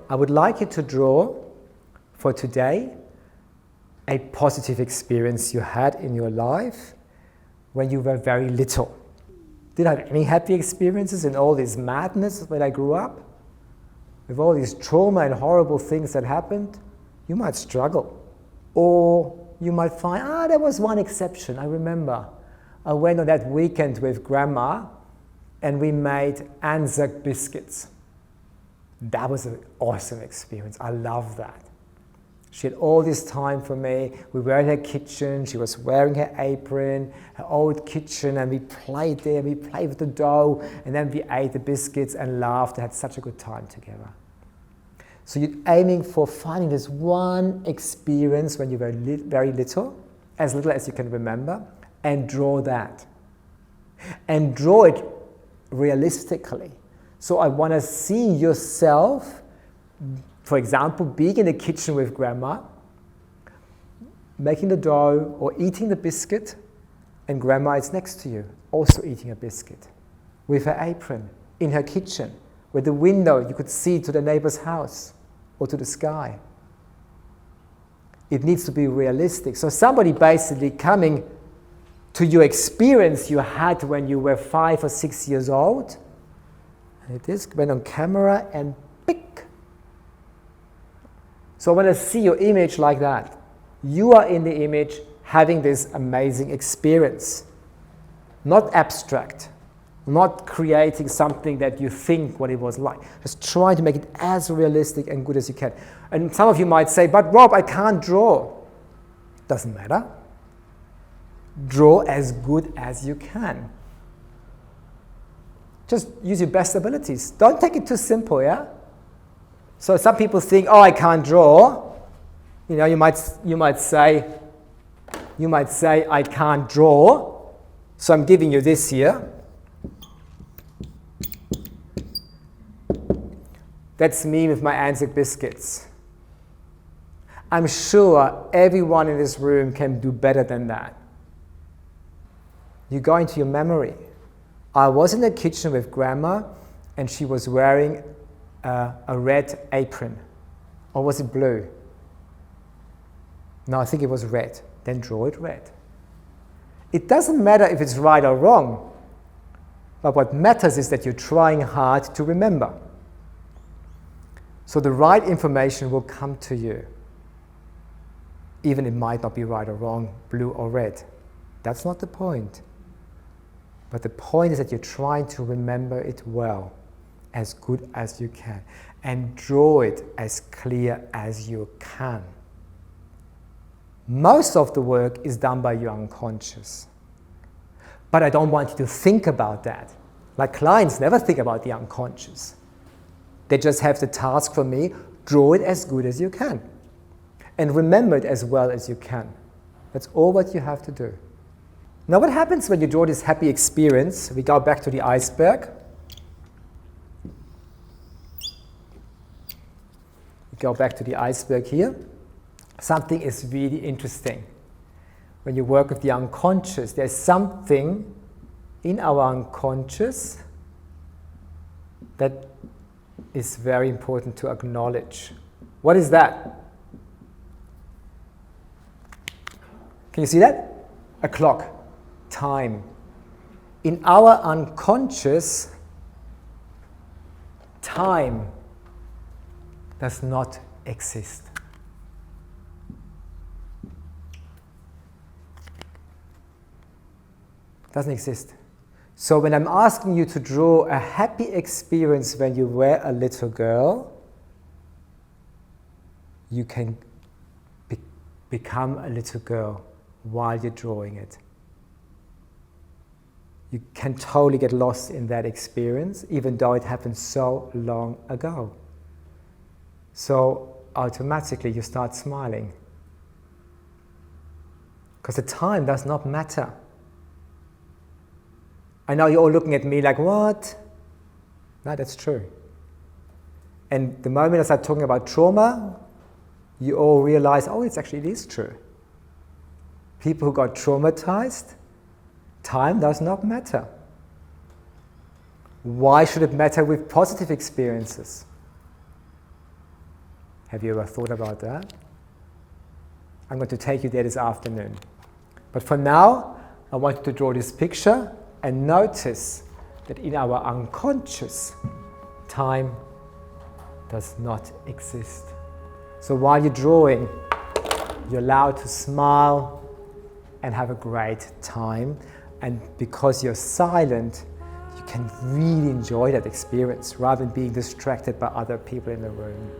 I would like you to draw for today a positive experience you had in your life when you were very little. Did I have any happy experiences in all this madness when I grew up? With all these trauma and horrible things that happened, you might struggle. Or you might find, there was one exception. I remember I went on that weekend with Grandma and we made Anzac biscuits. That was an awesome experience. I love that. She had all this time for me. We were in her kitchen. She was wearing her apron, her old kitchen, and we played there. We played with the dough, and then we ate the biscuits and laughed and had such a good time together. So you're aiming for finding this one experience when you were very little as you can remember, and draw that. And draw it realistically. So I want to see yourself, for example, being in the kitchen with Grandma, making the dough or eating the biscuit, and Grandma is next to you, also eating a biscuit, with her apron, in her kitchen, with the window you could see to the neighbor's house or to the sky. It needs to be realistic. So somebody basically coming to your experience you had when you were 5 or 6 years old, and it went on camera and pick. So I want to see your image like that. You are in the image having this amazing experience. Not abstract. Not creating something that you think what it was like. Just trying to make it as realistic and good as you can. And some of you might say, but Rob, I can't draw. Doesn't matter. Draw as good as you can. Just use your best abilities. Don't take it too simple, yeah? So some people think, I can't draw. You know, you might say, I can't draw. So I'm giving you this here. That's me with my Anzac biscuits. I'm sure everyone in this room can do better than that. You go into your memory. I was in the kitchen with Grandma and she was wearing a red apron. Or was it blue? No, I think it was red. Then draw it red. It doesn't matter if it's right or wrong, but what matters is that you're trying hard to remember. So the right information will come to you. Even it might not be right or wrong, blue or red. That's not the point. But the point is that you're trying to remember it well, as good as you can, and draw it as clear as you can. Most of the work is done by your unconscious. But I don't want you to think about that. Like clients never think about the unconscious. They just have the task for me, draw it as good as you can. And remember it as well as you can. That's all what you have to do. Now what happens when you draw this happy experience? We go back to the iceberg. We go back to the iceberg here. Something is really interesting. When you work with the unconscious, there's something in our unconscious that is very important to acknowledge. What is that? Can you see that? A clock. Time. In our unconscious, time does not exist. Doesn't exist. So when I'm asking you to draw a happy experience when you were a little girl, you can become a little girl while you're drawing it. You can totally get lost in that experience, even though it happened so long ago. So automatically you start smiling. Because the time does not matter. I know you're all looking at me like, what? No, that's true. And the moment I start talking about trauma, you all realize, it is true. People who got traumatized, time does not matter. Why should it matter with positive experiences? Have you ever thought about that? I'm going to take you there this afternoon. But for now, I want you to draw this picture and notice that in our unconscious, time does not exist. So while you're drawing, you're allowed to smile and have a great time. And because you're silent, you can really enjoy that experience rather than being distracted by other people in the room.